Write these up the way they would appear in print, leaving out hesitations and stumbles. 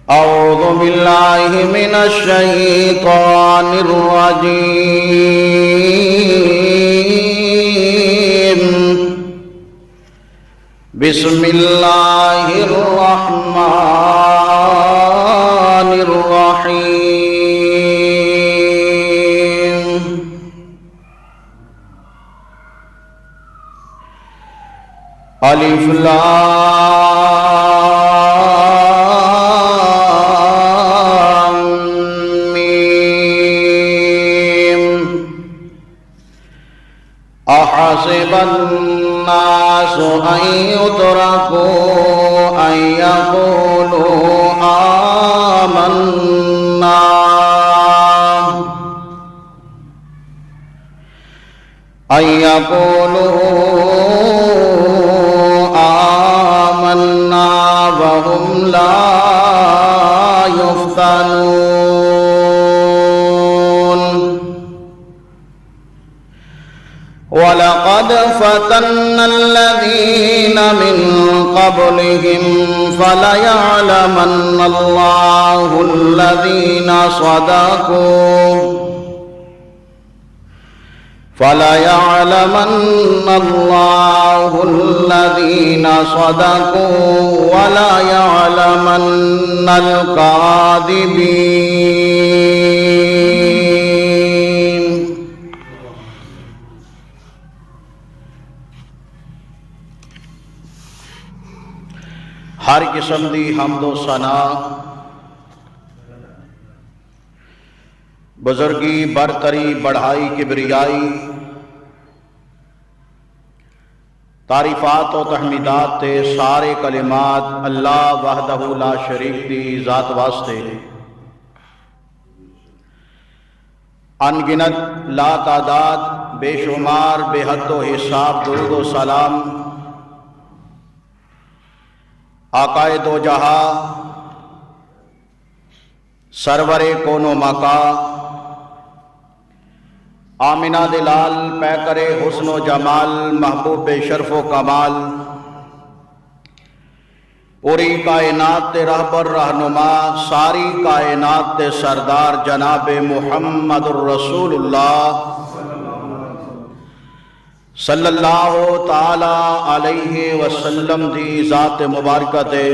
أعوذ بالله من الشيطان الرجيم بسم الله الرحمن الرحيم ألف لام ميم أحسب الناس أن يتركوا أن يقولوا آمنا وهم لا يفتنون ولقد فتنا الذين من قبلهم فليعلمن الله الذين صدقوا وليعلمن الكاذبين. ہر قسم دی حمد و ثنا بزرگی برتری بڑھائی کبریائی تعریفات و تحمیدات تے سارے کلمات اللہ وحدہ لا شریک دی ذات واسطے ان گنت لا تعداد بے شمار بے حد و حساب درود و سلام آقائے دو جہاں سرور کون و مکا آمینہ دلال پیکر حسن و جمال محبوب شرف و کمال پوری کائنات تے رہبر رہنما ساری کائنات تے سردار جناب محمد الرسول اللہ صلی اللہ تعالی علیہ وسلم دی ذات مبارکہ تے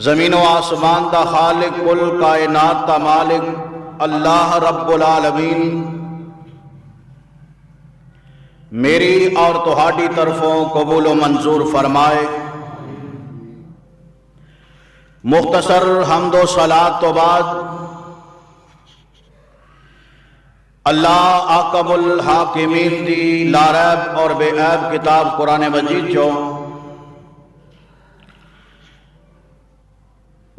زمین و آسمان دا خالق کل کائنات دا مالک اللہ رب العالمین میری اور تہاڈی طرفوں قبول و منظور فرمائے۔ مختصر حمد و صلاۃ تو بعد اللہ احکم الحاکمین دی لا ریب اور بے عیب کتاب قرآن مجید جو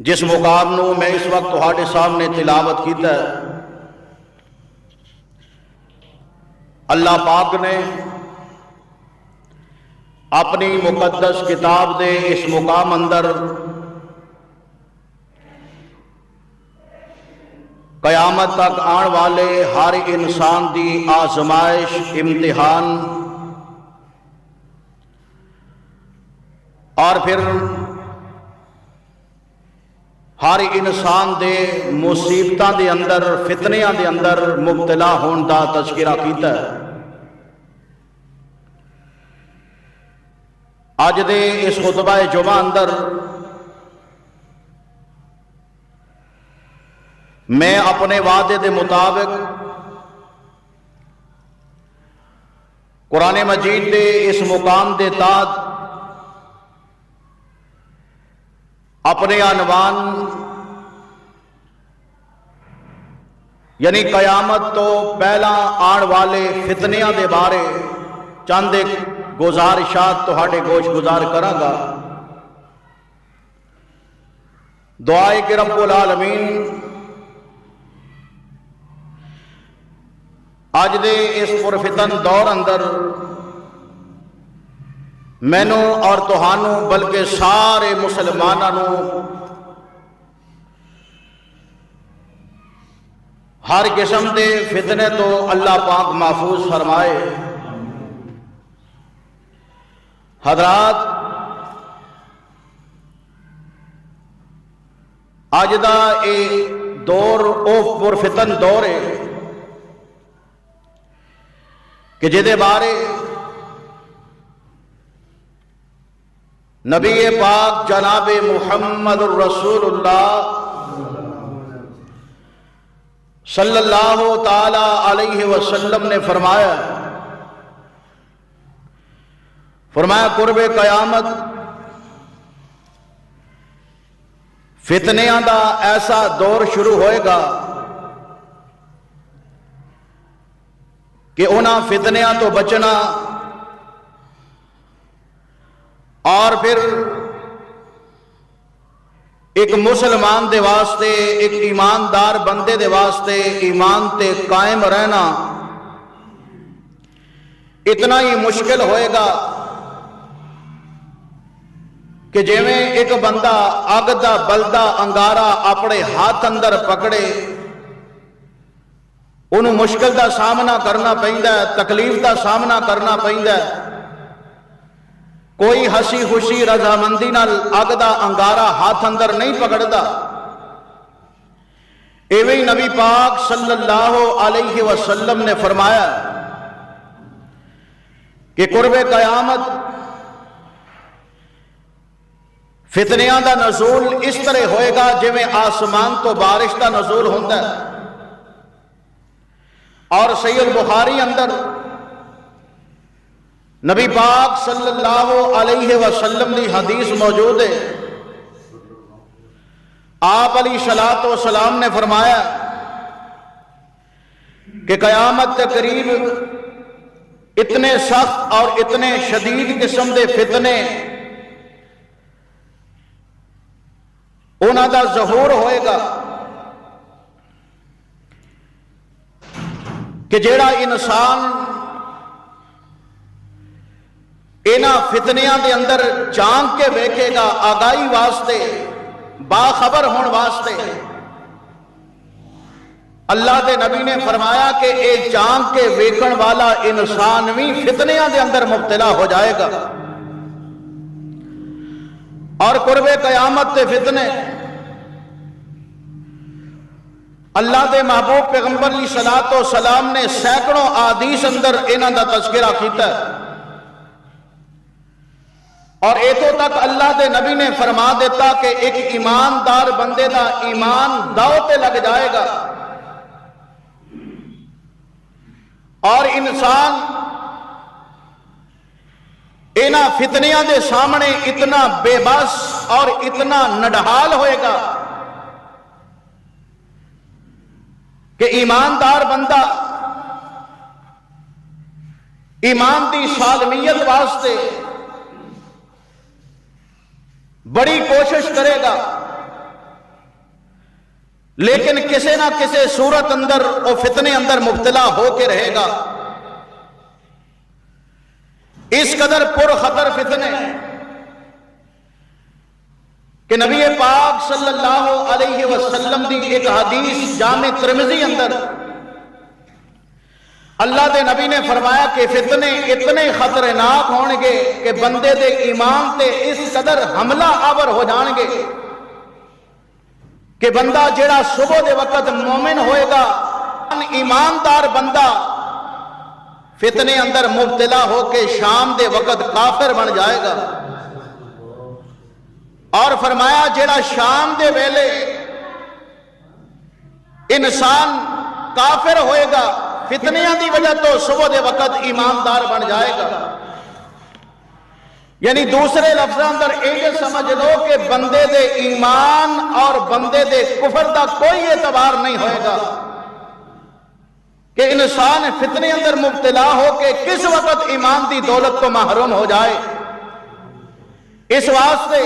جس مقام نو میں اس وقت تہاڈے سامنے تلاوت کیتا ہے، اللہ پاک نے اپنی مقدس کتاب دے اس مقام اندر قیامت تک آن والے ہر انسان دی آزمائش امتحان اور پھر ہر انسان دے مصیبتاں دے اندر فتنیاں دے اندر مبتلا ہون دا تذکرہ کیتا ہے۔ اج دے اس خطبہ جمعہ اندر میں اپنے وعدے دے مطابق قرآن مجید دے اس مقام دے تحت اپنے عنوان یعنی قیامت تو پہلا آن والے فتنیاں دے بارے چند ایک گزارشات تہاڈے گوش گزار کراں گا۔ دعائے کہ رب العالمین اج دے اس پرفتن دور اندر مینوں اور تہانوں بلکہ سارے مسلمانوں ہر قسم دے فتنے تو اللہ پاک محفوظ فرمائے۔ حضرات، اج دا اے دور او پرفتن دور ہے کہ جدے بارے نبی پاک جناب محمد الرسول اللہ صلی اللہ تعالی علیہ وسلم نے فرمایا قرب قیامت فتنیاں دا ایسا دور شروع ہوئے گا کہ انہاں فتنیاں تو بچنا اور پھر ایک مسلمان دے واسطے، ایک ایماندار بندے دے واسطے ایمان تے قائم رہنا اتنا ہی مشکل ہوئے گا کہ جیویں ایک بندہ اگ دا بلدا انگارا اپنے ہاتھ اندر پکڑے انہوں مشکل دا سامنا کرنا پیندا ہے، تکلیف دا سامنا کرنا پیندا ہے۔ کوئی ہسی خوشی رضامندی نال اگ دا انگارا ہاتھ اندر نہیں پکڑدا۔ ایویں نبی پاک صلی اللہ علیہ وسلم نے فرمایا کہ قرب قیامت فتنیاں دا نزول اس طرح ہوئے گا جویں آسمان تو بارش دا نزول ہوندا ہے۔ اور صحیح البخاری اندر نبی پاک صلی اللہ علیہ وسلم کی حدیث موجود ہے۔ آپ علیہ الصلوۃ والسلام نے فرمایا کہ قیامت کے قریب اتنے سخت اور اتنے شدید قسم دے فتنے انہاں دا ظہور ہوئے گا کہ جیڑا انسان انہاں فتنیاں دے اندر جان کے ویکھے گا آگاہی واسطے، باخبر ہون واسطے، اللہ دے نبی نے فرمایا کہ اے جان کے ویکھن والا انسان بھی فتنیاں دے اندر مبتلا ہو جائے گا۔ اور قرب قیامت تے فتنے اللہ دے محبوب پیغمبر علیہ الصلوۃ والسلام نے سینکڑوں احادیث اندر انہاں دا تذکرہ کیتا ہے، اور ایتھوں تک اللہ دے نبی نے فرما دیتا کہ ایک ایماندار بندے دا ایمان داؤ تے لگ جائے گا، اور انسان انہاں فتنیاں دے سامنے اتنا بے بس اور اتنا نڈھال ہوئے گا کہ ایماندار بندہ ایمان دی سالمیت واسطے بڑی کوشش کرے گا، لیکن کسی نہ کسی صورت اندر وہ فتنے اندر مبتلا ہو کے رہے گا۔ اس قدر پر خطر فتنے کہ نبی پاک صلی اللہ علیہ وسلم دی ایک حدیث جامع ترمذی اندر اللہ دے نبی نے فرمایا کہ فتنے اتنے خطرناک ہون گے کہ بندے دے ایمان تے اس قدر حملہ آور ہو جان گے کہ بندہ جیڑا صبح دے وقت مومن ہوئے گا، ایماندار بندہ فتنے اندر مبتلا ہو کے شام دے وقت کافر بن جائے گا۔ اور فرمایا جیڑا شام دے ویلے انسان کافر ہوئے گا فتنیاں دی وجہ تو صبح دے وقت ایماندار بن جائے گا۔ یعنی دوسرے لفظاں اندر یہ سمجھ لو کہ بندے دے ایمان اور بندے دے کفر دا کوئی اعتبار نہیں ہوئے گا کہ انسان فتنے اندر مبتلا ہو کے کس وقت ایمان دی دولت کو محروم ہو جائے۔ اس واسطے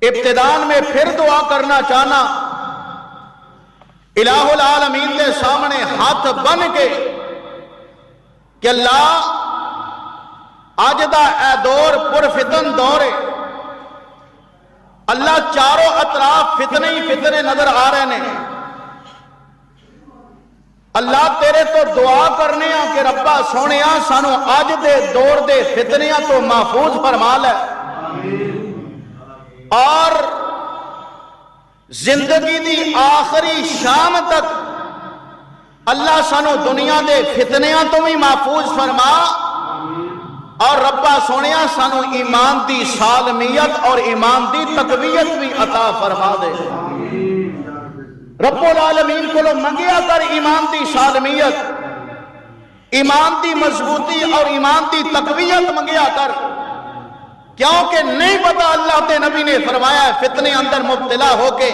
ابتدان میں پھر دعا کرنا چاہنا الہ العالمین دے سامنے ہاتھ بن کے کہ اللہ آج دا اے دور پر فتن دور ہے، اللہ چاروں اطراف فتنے ہی فتنے نظر آ رہے ہیں، اللہ تیرے تو دعا کرنے ہاں کہ ربا سونے سانو آج دے دور دے فتنیاں تو محفوظ فرما لے، اور زندگی دی آخری شام تک اللہ سانو دنیا دے فتنیاں تو بھی محفوظ فرما، اور ربا سونیا سانو ایمان دی سالمیت اور ایمان دی تقویت بھی عطا فرما دے۔ رب العالمین کو منگیا کر ایمان دی سالمیت، ایمان دی مضبوطی اور ایمان دی تقویت منگیا کر، کیونکہ نہیں پتا اللہ تے نبی نے فرمایا ہے فتنے اندر مبتلا ہو کے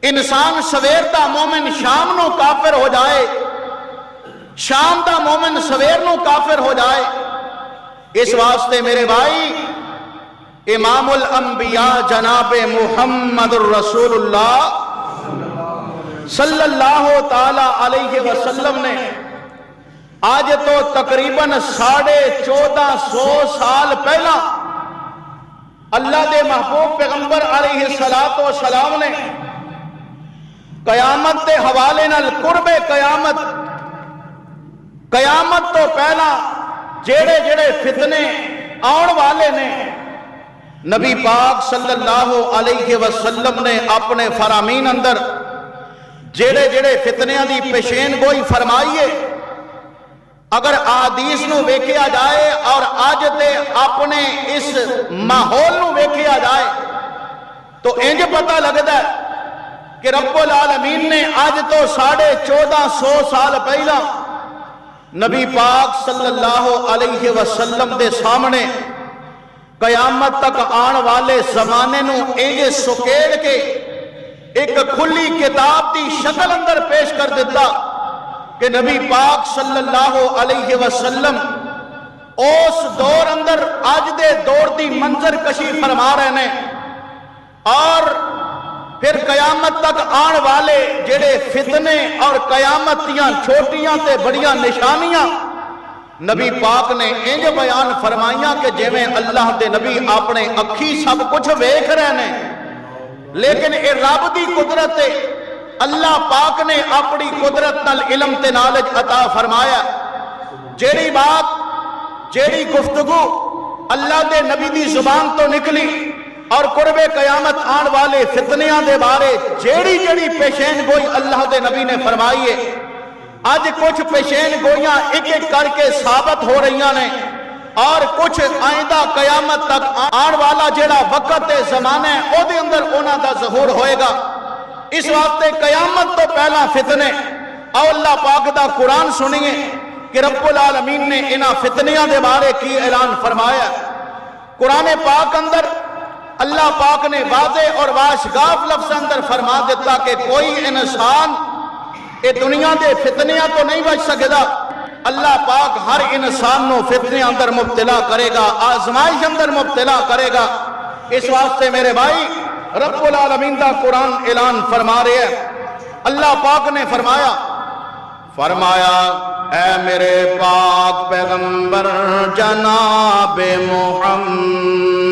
انسان سویر دا مومن شام نو کافر ہو جائے، شام دا مومن سویر نو کافر ہو جائے۔ اس واسطے میرے بھائی امام الانبیاء جناب محمد الرسول اللہ صلی اللہ تعالی علیہ وسلم نے آج تو تقریباً 1450 سال پہلا اللہ دے محبوب پیغمبر علیہ السلام نے قیامت دے حوالے نال قرب قیامت تو پہلا جیڑے جیڑے فتنے آن والے نے نبی پاک صلی اللہ علیہ وسلم نے اپنے فرامین اندر جیڑے جیڑے فتنیاں دی پیشین گوئی فرمائیے۔ اگر احادیث نو ویکھیا جائے اور آج دے اپنے اس ماحول نو ویکھیا جائے تو انج پتہ لگدا ہے کہ رب العالمین نے آج تو 1450 سال پہلا نبی پاک صلی اللہ علیہ وسلم دے سامنے قیامت تک آن والے زمانے نو انج سکیڑ کے ایک کھلی کتاب دی شکل اندر پیش کر دیتا کہ نبی پاک صلی اللہ علیہ وسلم اس دور اندر آج دے دور دی منظر کشی فرما رہے ہیں، اور پھر قیامت تک آن والے جڑے فتنے اور قیامت دیاں چھوٹیاں تے بڑیاں نشانیاں نبی پاک نے انج بیان فرمائیاں کہ جویں اللہ دے نبی اپنے اکھی سب کچھ ویکھ رہے ہیں، لیکن اے رب دی قدرت ہے، اللہ پاک نے اپنی قدرت نال علم تے نالج عطا فرمایا۔ جیڑی بات جیڑی گفتگو اللہ دے نبی دی زبان تو نکلی اور قرب قیامت آن والے فتنیاں دے بارے جیڑی جیڑی پیشین گوئی اللہ دے نبی نے فرمائی ہے، آج کچھ پیشین گوئیاں ایک ایک کر کے ثابت ہو رہی ہیں، اور کچھ آئندہ قیامت تک آن والا جیڑا وقت زمانہ ہے او دے اندر اونا دا ظہور ہوئے گا۔ اس واسطے قیامت تو پہلا فتنے او اللہ پاک دا قرآن سنیے کہ رب العالمین نے انہاں فتنیاں دے بارے کی اعلان فرمایا۔ قرآن پاک اندر اللہ پاک نے واضح اور واشگاف لفظ اندر فرما دیتا کہ کوئی انسان اے دنیا دے فتنیاں تو نہیں بچ سکتا، اللہ پاک ہر انسان نو فتنے اندر مبتلا کرے گا، آزمائش اندر مبتلا کرے گا۔ اس واسطے میرے بھائی رب العالمین دا قرآن اعلان فرما رہے ہیں۔ اللہ پاک نے فرمایا اے میرے پاک پیغمبر جناب محمد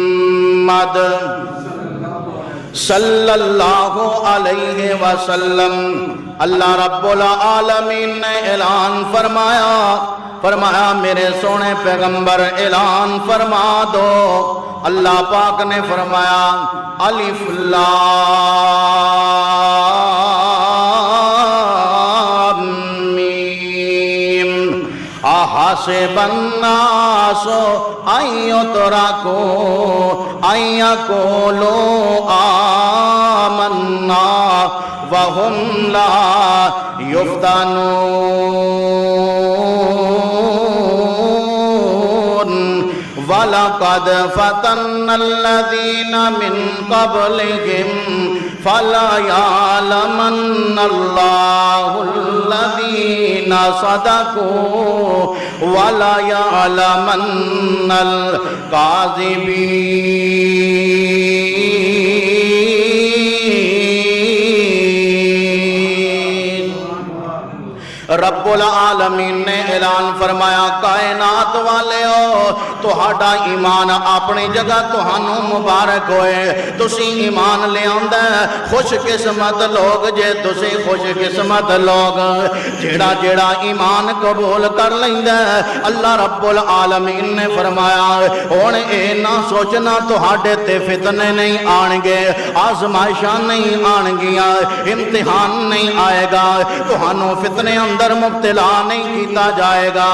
صلی اللہ علیہ وسلم، اللہ رب العالمین نے اعلان فرمایا میرے سونے پیغمبر اعلان فرما دو۔ اللہ پاک نے فرمایا الف لام میم احسب الناس ان يتركوا ان يقولوا آمنا وهم لا يفتنون وَلَقَدْ فَتَنَّ الَّذِينَ مِنْ قَبْلِهِمْ فَلَيَعْلَمَنَّ اللَّهُ الَّذِينَ صَدَقُوا وَلَيَعْلَمَنَّ الْكَاذِبِينَ۔ رب العالمین نے اعلان فرمایا کائنات والےو تہاڈا ایمان اپنی جگہ تہانوں مبارک ہوئے تسی ایمان لے آندا خوش قسمت لوگ جے تسی خوش قسمت لوگ جیڑا جیڑا ایمان قبول کر لیندا اللہ رب العالمین نے فرمایا ہن اے نہ سوچنا تہاڈے تے فتنے نہیں آن گے آزمائشاں نہیں آن گیاں امتحان نہیں آئے گا تہانوں فتنے اندر مبتلا نہیں کیتا جائے گا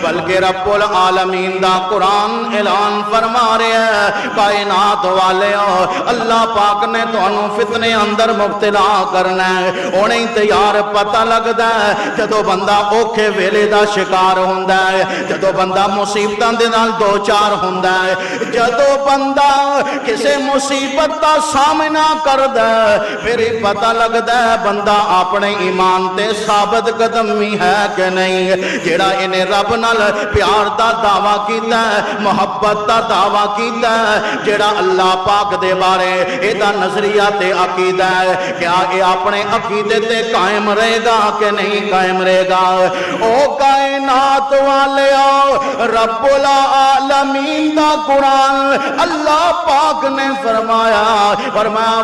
بلکہ رب العالمین دا قرآن اعلان فرما رہا ہے کائنات والےو اللہ پاک نے تہانوں فتنے اندر مبتلا کرنا ہے انہیں تیار پتہ لگدا ہے جدو بندہ اوکھے ویلے دا شکار ہوندا ہے جدو بندہ مصیبتاں دے نال دو چار ہوندا ہے جدو بندہ کسے مصیبت دا سامنا کردا ہے پھر پتہ لگدا ہے بندہ اپنے ایمان تے ثابت قدمی ہے کہ نہیں جیڑا انہیں رب نال پیار دا دعویٰ کیتا ہے محبت دا دعویٰ کیتا ہے جیڑا اللہ پاک دے بارے ایدہ نظریہ تے عقیدہ ہے کیا اے اپنے عقیدے تے قائم رہے گا کہ نہیں قائم رہے گا او کائنات والے رب العالمین دا قرآن اللہ پاک نے فرمایا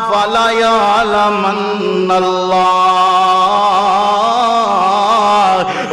فَلَا يَعْلَمَنَّ اللَّهُ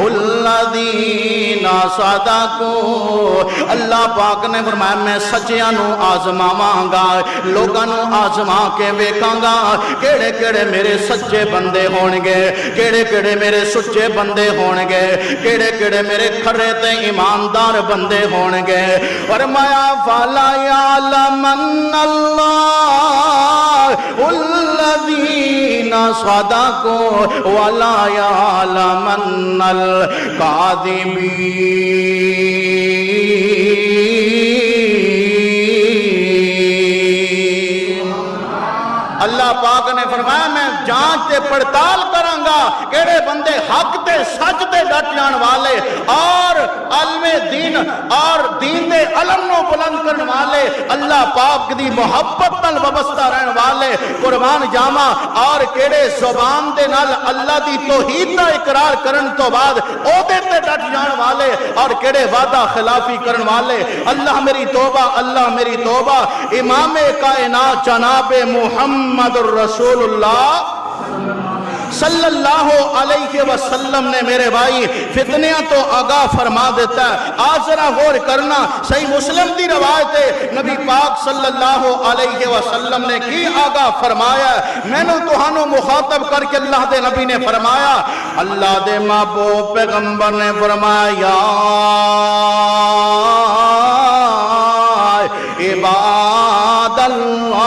الَّذِينَ صَدَقُوا اللہ پاک نے فرمایا میں سچیاں نو آزماواں گا لوگاں نو آزما کے ویکھاں گا کیڑے کیڑے میرے سچے بندے ہون گے کیڑے کیڑے میرے سچے بندے ہون گے کیڑے کیڑے میرے کھرے تے ایماندار بندے ہون گے فرمایا فَلَا يَعْلَمَنَّ اللَّهُ الَّذِينَ صَدَقُوا وَلَا يَعْلَمَنَّ الْكَاذِبِينَ اللہ پاک نے فرمایا میں جانچ تے پڑتال کرانگا کیڑے بندے حق تے سچ تے ڈٹ جان والے اور علم دین اور دین دے علم نو بلند کرن والے اللہ پاک دی محبت نال وابستہ رہن والے قربان جاواں اور کیڑے زبان دے نال اللہ دی توحید دا اقرار کرن تو بعد او دے تے ڈٹ جان والے اور کیڑے وعدہ خلافی کرن والے اللہ میری توبہ امام کائنات جناب محمد الرسول اللہ صلی اللہ علیہ وسلم نے میرے بھائی فتنیاں تو آگاہ فرما دیتا ہے آج ذرا غور کرنا صحیح مسلم دی روایت ہے نبی پاک صلی اللہ علیہ وسلم نے کی آگاہ فرمایا میں نے تہانوں مخاطب کر کے اللہ دے نبی نے فرمایا اللہ دے محبوب پیغمبر نے فرمایا عباد اللہ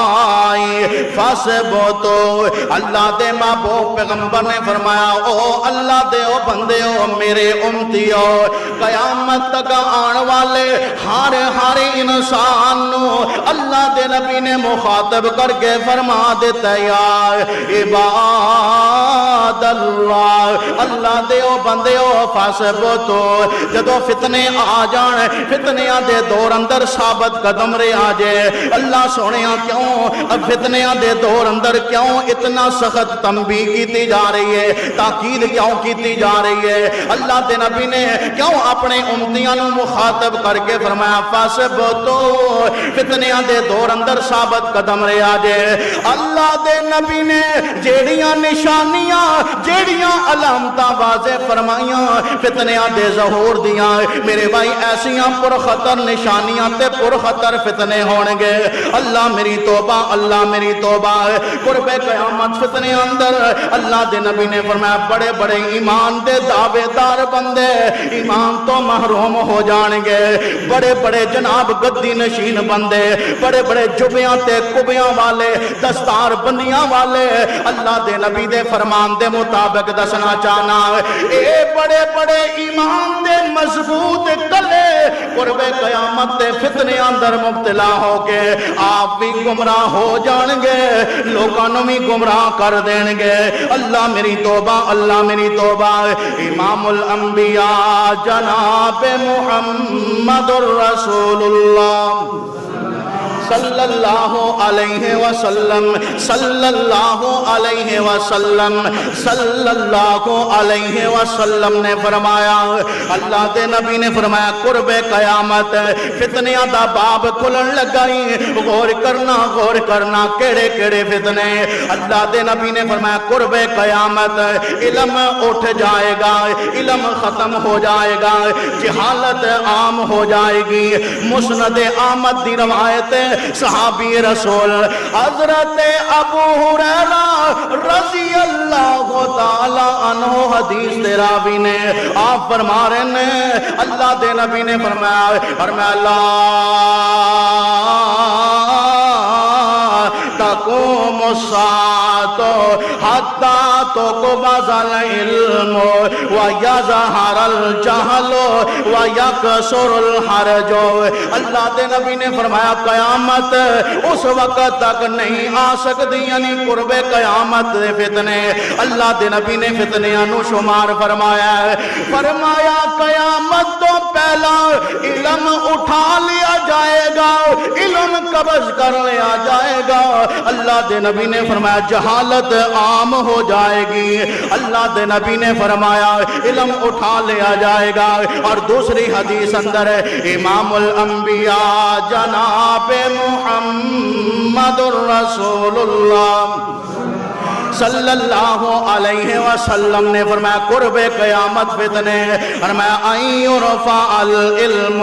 فاسبتو اللہ دے محبوب پیغمبر نے فرمایا او اللہ دے او بندے او میرے امتیو قیامت تک آن والے ہر انسان نو اللہ دے نبی نے مخاطب کر کے فرما دیتا یا عباد اللہ دے او بندے او فاسبتو جدو فتنے آ جان فتنیاں دے دور اندر ثابت قدم رے آجے اللہ سونیاں کیوں اب فتنیاں دے دور اندر کیوں اتنا سخت تنبیہ کیتی جا رہی ہے تاکید کیوں کیتی جا رہی ہے اللہ دے نبی نے کیوں اپنے امتیاں نو مخاطب کر کے فرمایا فاسبتو فتنیاں دے دور اندر ثابت قدم رے آجے اللہ دے نبی نے جیڑیاں نشانیاں جیڑیاں علامتاں واضح فرمائیاں فتنیاں دے ظہور دیاں میرے بھائی ایسیاں پرخطر نشانیاں تے پرخطر فتنے ہونگے اللہ میری توبہ قرب قیامت فتنے اندر اللہ دے نبی نے فرمایا بڑے بڑے ایمان دے دعوے دار بندے ایمان تو محروم ہو جانگے بڑے بڑے جناب گدی نشین بندے بڑے بڑے جبیاں تے کبیاں والے دستار بندیاں والے اللہ دے نبی دے فرمان دے مطابق دسنا چاہنا اے بڑے بڑے ایمان دے مضبوط کلے قرب قیامت دے فتنے اندر مبتلا ہو کے آپ بھی گمراہ ہو جانگے لوگوں بھی گمراہ کر دینگے اللہ میری توبہ امام الانبیاء جناب محمد الرسول اللہ صلی اللہ علیہ وسلم صلی اللہ علیہ وسلم صلی اللہ علیہ وسلم نے فرمایا، اللہ دے نبی نے فرمایا قرب قیامت فتنیاں دا باب کھلن لگائی، غور کرنا کیڑے کیڑے فتنے۔ اللہ دے نبی نے فرمایا قرب قیامت علم اٹھ جائے گا، علم ختم ہو جائے گا، جہالت عام ہو جائے گی۔ مسند احمد دی روایت صحابی رسول حضرت ابو ہریرہ رضی اللہ تعالی عنہ حدیث دے راوی نے آپ فرما رہے ہیں، اللہ دے نبی نے فرمایا لا تقوم الساعۃ حتی تقبض العلم ویظہر الجہل ویکثر الحرج۔ اللہ دے نبی نے فرمایا قیامت اس وقت تک نہیں آ سکتی، یعنی قرب قیامت دے فتنے۔ اللہ دے نبی نے فتنیاں نو شمار فرمایا ہے، فرمایا قیامت تو پہلا علم اٹھا لیا جائے گا، علم قبض کر لیا جائے گا۔ اللہ دے نبی نے فرمایا جہالت عام ہو جائے گی۔ اللہ دے نبی نے فرمایا علم اٹھا لیا جائے گا۔ اور دوسری حدیث اندر امام الانبیاء جناب محمد رسول اللہ صلی اللہ علیہ وسلم نے فرمایا قرب قیامت فتنے، فرمایا این یرفع العلم،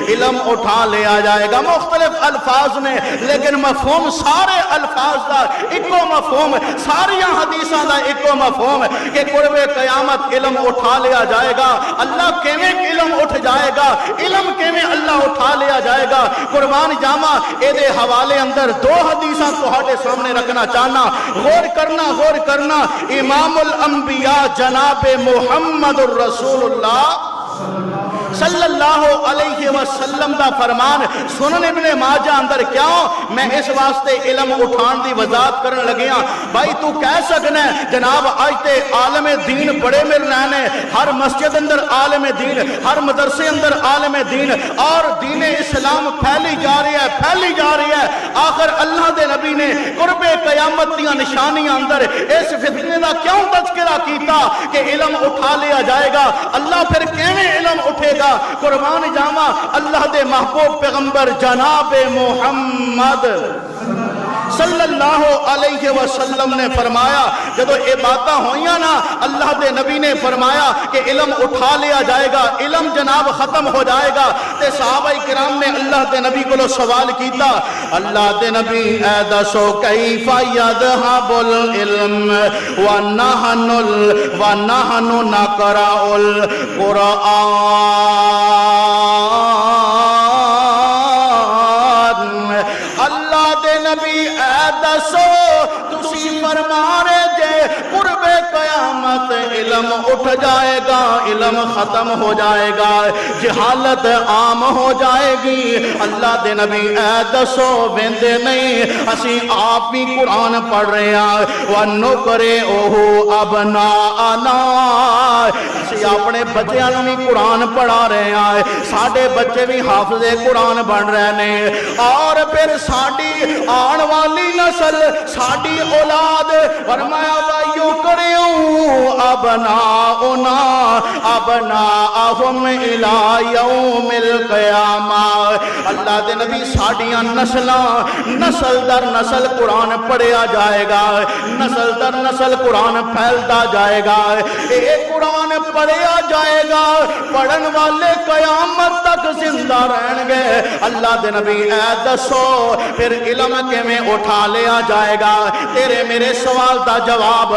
علم اٹھا لیا جائے گا۔ مختلف الفاظ نے لیکن مفہوم سارے الفاظ دا ایکو مفہوم، ساری حدیثاں دا ایکو مفہوم کہ قرب قیامت علم اٹھا لیا جائے گا۔ اللہ کیویں علم اٹھ جائے گا، علم کیویں اللہ اٹھا لیا جائے گا، قربان جاواں اے دے حوالے اندر دو حدیثاں تہاڈے سامنے رکھنا چاہنا، غور کرنا امام الانبیاء جناب محمد الرسول اللہ صلی اللہ علیہ وسلم دا فرمان سنن ابن ماجہ اندر کیوں میں اس واسطے علم اٹھان دی وضاحت کرن لگیاں۔ بھائی تو کہہ سکنا ہے جناب آج تے عالم دین بڑے مل رہے ہیں، ہر مسجد اندر عالم دین، ہر مدرسے اندر عالم دین، اور دین اسلام پھیلی جا رہی ہے۔ آخر اللہ دے نبی نے قرب قیامت دیاں نشانیاں اندر اس فتنے دا کیوں تذکرہ کیتا کہ علم اٹھا لیا جائے گا؟ اللہ پھر کیویں علم اٹھے گا؟ قربان جاواں اللہ دے محبوب پیغمبر جناب محمد صلی اللہ علیہ وسلم نے فرمایا جدو یہ باتاں ہوئیاں نا، اللہ دے نبی نے فرمایا کہ علم اٹھا لیا جائے گا، علم جناب ختم ہو جائے گا۔ تے صحابہ کرام نے اللہ دے نبی کو سوال کیتا، اللہ دے نبی اے دسو کیف یذهب العلم ونحن نقرأ القرآن، اللہ دے نبی اے دسو تسی فرما رہے جے قرب قیامت علم اٹھ جائے گا، علم ختم ہو جائے گا، جہالت عام ہو جائے گی۔ اللہ دے نبی اے دسو ویندے نہیں، اسی آپ بھی قرآن پڑھ رہے ہیں، وَنُقْرِئُهُ أَبْنَاءَنَا، اسی اپنے بچیاں نوں بھی قرآن پڑھا رہے ہیں، ساڈے بچے بھی حافظ قرآن بن رہے ہیں، اور پھر ساڈی آن والی نسل، ساڈی اولاد، فرمایا وَيُقْرِئُهُ أَبْنَاؤُنَا أَبْنَاءَهُمْ إِلَى يَوْمِ الْقِيَامَةِ۔ اللہ دے نبی ساڈیاں نسل در نسل قرآن پڑھیا جائے گا، نسل در نسل قرآن پھیلتا جائے گا، ایک قرآن پڑھیا جائے گا، پڑھن والے قیامت تک زندہ رہن گے۔ اللہ دے نبی اے دسو پھر علم کیویں اٹھا لیا جائے گا؟ تیرے میرے سوال دا جواب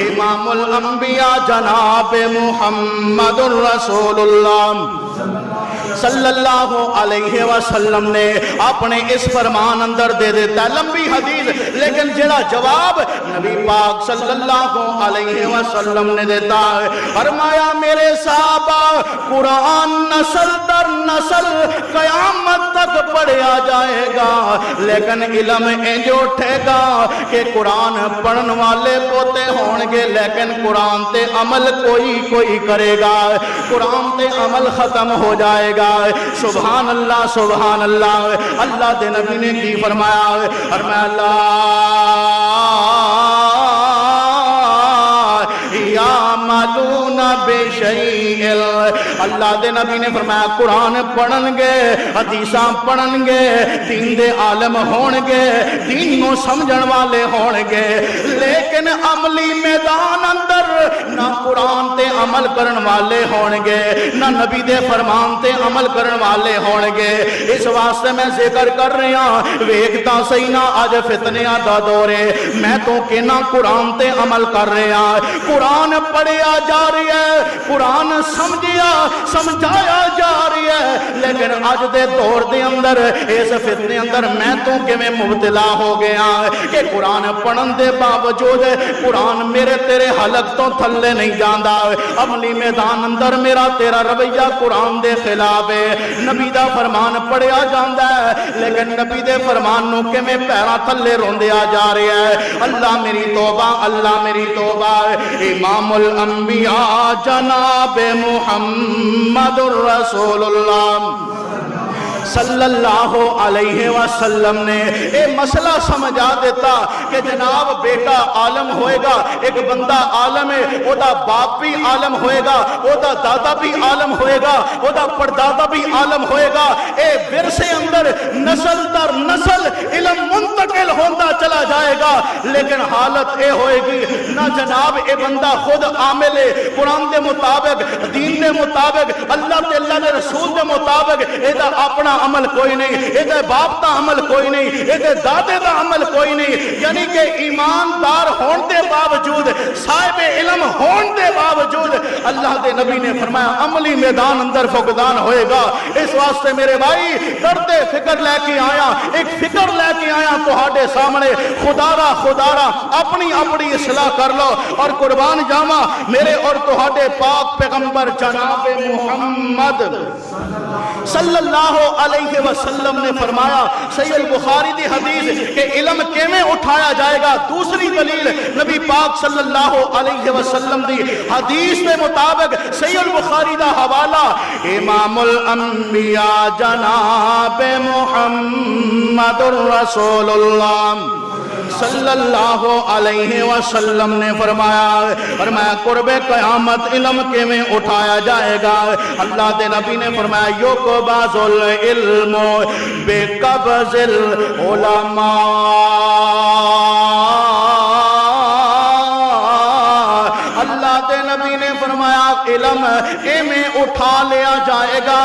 امام الانبیاء جناب محمد الرسول اللہ صلی اللہ علیہ وسلم نے اپنے اس فرمان اندر دے دیتا ہے، لمبی حدیث لیکن جڑا جواب نبی پاک صلی اللہ علیہ وسلم نے دیتا ہے، فرمایا میرے صحابہ قرآن نسل در نسل قیامت تک پڑھیا جائے گا لیکن علم انج اٹھے گا کہ قرآن پڑھن والے پوتے ہون گے لیکن قرآن تے عمل کوئی کرے گا، قرآن تے عمل ختم ہو جائے گا۔ سبحان اللہ سبحان اللہ۔ اللہ دے نبی نے کی فرمایا؟ فرمایا یعملون بشیء، اللہ دے نبی نے فرمایا قرآن پڑھن گے، حدیثاں پڑھن گے، دین دے عالم ہون گے، دین کو سمجھن والے ہون گے، لیکن عملی میدان اندر نہ قرآن تے عمل کرن والے ہون گے، نہ نبی دے فرمان تے عمل کرن والے ہون گے۔ اس واسطے میں ذکر کر رہا ویکھتا صحیح نہ اج فتنیاں دا دور ہے، میں تو کہنا قرآن تے عمل کر رہا، قرآن پڑھیا جا رہی ہے، قرآن سمجھایا جا رہی ہے، لیکن اج دے دور دے اندر اس فتنے اندر میں تو کیویں مبتلا ہو گیا کہ قرآن پڑھن دے باوجود قرآن میرے تیرے حلق تو تھلے نہیں جاندا، عملی میدان اندر میرا تیرا رویہ قرآن دے خلاف ہے، نبی دا فرمان پڑھیا جاندا ہے لیکن نبی دے فرمان نو کیویں پیراں تھلے روندیا جا رہا ہے۔ اللہ میری توبہ، اللہ میری توبہ۔ امام الانبیاء جناب محمد الرسول اللہ صلی اللہ علیہ وسلم نے اے مسئلہ سمجھا دیتا کہ جناب بیٹا عالم ہوئے گا، ایک بندہ عالم ہے، او دا باپ بھی عالم ہوئے گا، او دا دادا بھی عالم ہوئے گا، او دا پردادا بھی عالم ہوئے گا، اے ورثے اندر نسل در نسل علم منتقل ہوتا چلا جائے گا، لیکن حالت اے ہوئے گی نہ جناب اے بندہ خود عامل ہے، قرآن دے مطابق، دین دے مطابق، اللہ تے اللہ دے رسول دے مطابق، اے دا اپنا عمل کوئی نہیں، اے دے باپ دا عمل کوئی نہیں، اے دے دادے دا عمل کوئی نہیں، یعنی کہ ایماندار ہون دے باوجود، صاحب علم ہون دے باوجود اللہ دے نبی نے فرمایا عملی میدان اندر فقدان ہوئے گا۔ اس واسطے میرے بھائی درد فکر لے کے آیا، ایک فکر لے کے آیا تہاڈے سامنے، خدا را اپنی اصلاح کر لو اور قربان جاواں میرے اور تہاڈے پاک پیغمبر جناب محمد صلی اللہ علیہ وسلم نے فرمایا، صحیح البخاری دی حدیث کہ علم کیویں اٹھایا جائے گا، دوسری دلیل نبی پاک صلی اللہ علیہ وسلم دی حدیث کے مطابق صحیح البخاری دا حوالہ امام الانبیاء جناب محمد الرسول اللہ صلی اللہ علیہ وسلم نے فرمایا قرب قیامت علم کیویں اٹھایا جائے گا، اللہ دے نبی نے فرمایا یقبض العلم بقبض العلماء، اللہ دے نبی نے فرمایا علم ایویں اٹھا لیا جائے گا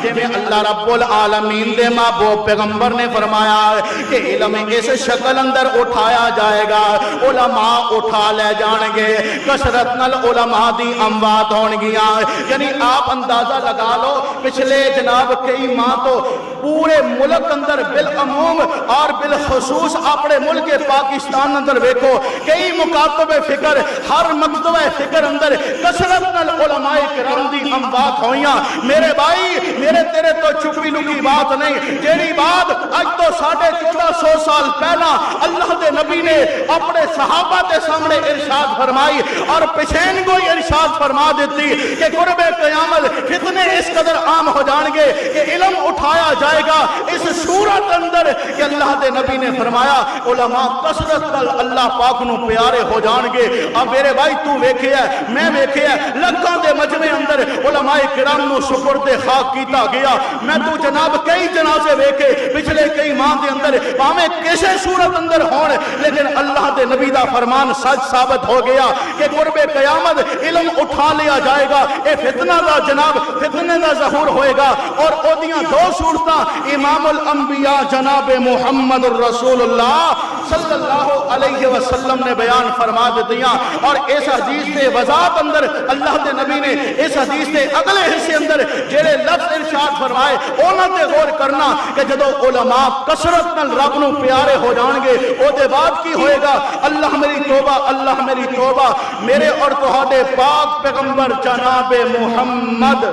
جویں اللہ رب العالمین دے محبوب پیغمبر نے فرمایا کہ علم اس شکل اندر اٹھایا جائے گا، علماء اٹھا لے جان گے، کثرت نال علماء دی اموات ہون گیاں، یعنی آپ اندازہ لگا لو پچھلے جناب کئی ماہ تو پورے ملک اندر بالعموم اور بالخصوص اپنے ملک پاکستان اندر ویکھو کئی مکاتب فکر، ہر مکتبہ فکر اندر کثرت نال علماء کرام دی اموات ہوئیاں۔ میرے بھائی میرے تیرے تو چپی لکی بات نہیں، جیڑی بات اج تو 1450 سال پہلا اللہ دے نبی نے اپنے صحابہ دے سامنے ارشاد فرمائی اور پچھین کوئی ارشاد فرما دیتی کہ قرب قیامت فتنے اس قدر عام ہو جان گے کہ علم اٹھایا جائے گا اس صورت اندر کہ اللہ دے نبی نے فرمایا علماء کثرت نال اللہ پاک نو پیارے ہو جان گے۔ اب میرے بھائی تو ویکھیا میں ویکھیا لکھاں دے مجمع اندر علماء کرام نو سپرد خاک کیتا گیا، میں تو جناب کئی جنازے ویکھے پچھلے کئی ماہ دے اندر پاویں کسے صورت اندر ہون، لیکن اللہ دے نبی دا فرمان سچ ثابت ہو گیا کہ قرب قیامت علم اٹھا لیا جائے گا، اے فتنہ دا جناب فتنے دا ظہور ہوئے گا، اور اودیاں دو صورتاں امام الانبیاء جناب محمد الرسول اللہ صلی اللہ علیہ وسلم نے بیان فرما دیتیاں، اور اس حدیث سے وضاحت اندر اللہ دے نبی نے اس حدیث سے اگلے حصے اندر جڑے لفظ ارشاد فرمائے انہاں تے غور کرنا کہ جدو علماء کثرت نال رب نو پیارے ہو جان گے او دے بعد کی ہوئے گا؟ اللہ میری توبہ، اللہ میری توبہ، میرے اور تہاڈے پاک پیغمبر جناب محمد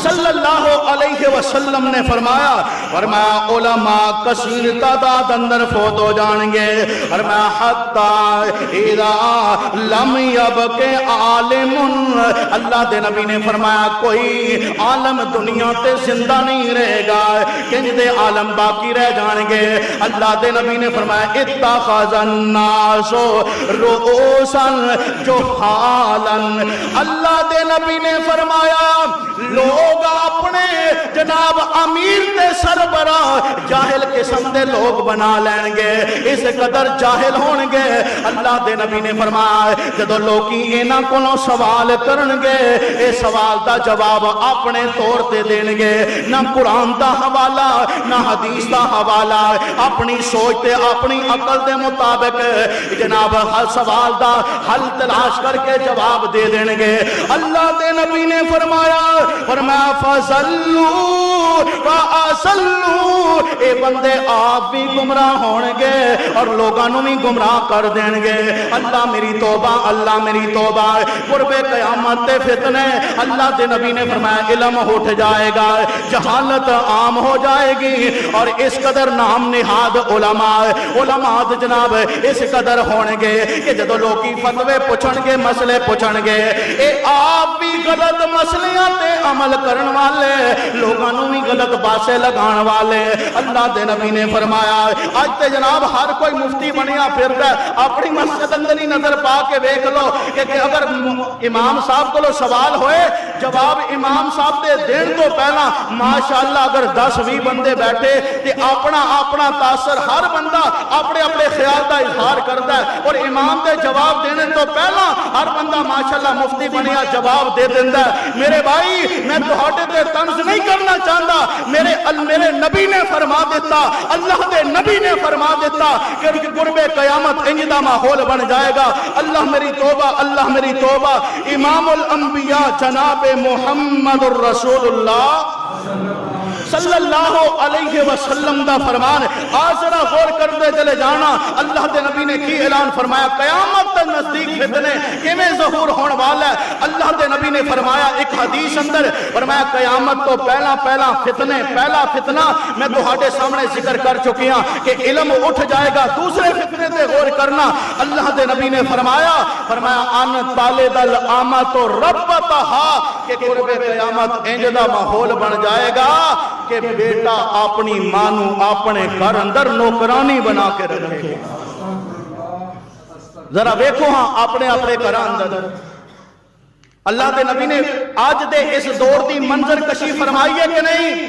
صلی اللہ علیہ وسلم نے فرمایا علماء کثیر تعداد اندر فوت ہو جائیں گے، فرمایا حتی اذا لم یبق عالم، اللہ دے نبی نے فرمایا کوئی عالم دنیا تے زندہ نہیں رہے گا، کنج دے عالم باقی رہ جائیں گے۔ اللہ دے نبی نے فرمایا اتخذ الناس رؤوسا جہالا، اللہ دے نبی نے فرمایا لوگ اپنے جناب امیر تے سربراہ جاہل قسم دے لوگ بنا لیں گے، اس قدر جاہل ہون گے۔ اللہ دے نبی نے فرمایا جدو لوگی انہاں کولوں سوال کرن گے، اے سوال دا جواب اپنے طور تے دین گے، نہ قرآن دا حوالہ نہ حدیث دا حوالہ، اپنی سوچ تے اپنی عقل دے مطابق جناب ہر سوال دا حل تلاش کر کے جواب دے دین گے۔ اللہ دے نبی نے فرمایا فَصَلُّوا فَأَصَلُّوا، اے بندے آپ بھی گمراہ ہون گے اور لوگانوں بھی گمراہ کر دین گے۔ اللہ میری توبہ، اللہ میری توبہ، قرب قیامت تے فتنے، اللہ دے نبی نے فرمایا علم اٹھ جائے گا، جہالت عام ہو جائے گی، اور اس قدر نام نہاد علماء جناب اس قدر ہون گے کہ جدو لوگی فتوے پوچھن گے، مسئلے پوچھن گے، اے آپ بھی غلط مسئلیاں تے عمل کرن والے، لوگانوں بھی غلط باسے لگان والے۔ اللہ دے نبی نے فرمایا آج تے جناب ہر کوئی مفتی بنیا پھردا ہے، اپنی مسجد اندر ہی نظر پا کے دیکھ لو کہ اگر امام صاحب کو سوال ہوئے جواب امام صاحب دے دین تو پہلا ماشاءاللہ اگر 10-20 بندے بیٹھے تے اپنا تاثر ہر بندہ اپنے خیال دا اظہار کرتا ہے، اور امام دے جواب دینے تو پہلا ہر بندہ ماشاءاللہ مفتی بنیا جواب دے دیندہ ہے۔ میرے بھائی میں تہاڈے تے طنز نہیں کرنا چاہتا، میرے نبی نے فرما دیتا، اللہ دے نبی نے فرما دیتا کہ قرب قیامت انج دا ماحول بن جائے گا۔ اللہ میری توبہ، اللہ میری توبہ۔ امام الانبیاء جناب محمد الرسول اللہ صلی اللہ علیہ وسلم دا فرمان، آج ذرا غور کرتے چلے جانا، اللہ دے نبی نے کی اعلان فرمایا قیامت تک نزدیک فتنے کیویں ظہور ہون والا ہے۔ اللہ دے نبی نے فرمایا ایک حدیث اندر فرمایا قیامت تو پہلا فتنے، پہلا فتنہ میں تہاڈے سامنے ذکر کر چکی ہاں کہ علم اٹھ جائے گا، دوسرے فتنے تے غور کرنا۔ اللہ دے نبی نے فرمایا ان تالد الامۃ ربتہا، کہ قرب قیامت انج دا ماحول بن جائے گا کہ بیٹا اپنی مانو اپنے گھر اندر نوکرانی بنا کے رکھے۔ ذرا دیکھو ہاں اپنے گھر اندر اللہ دے نبی نے آج دے اس دور دی منظر کشی فرمائی ہے کہ نہیں؟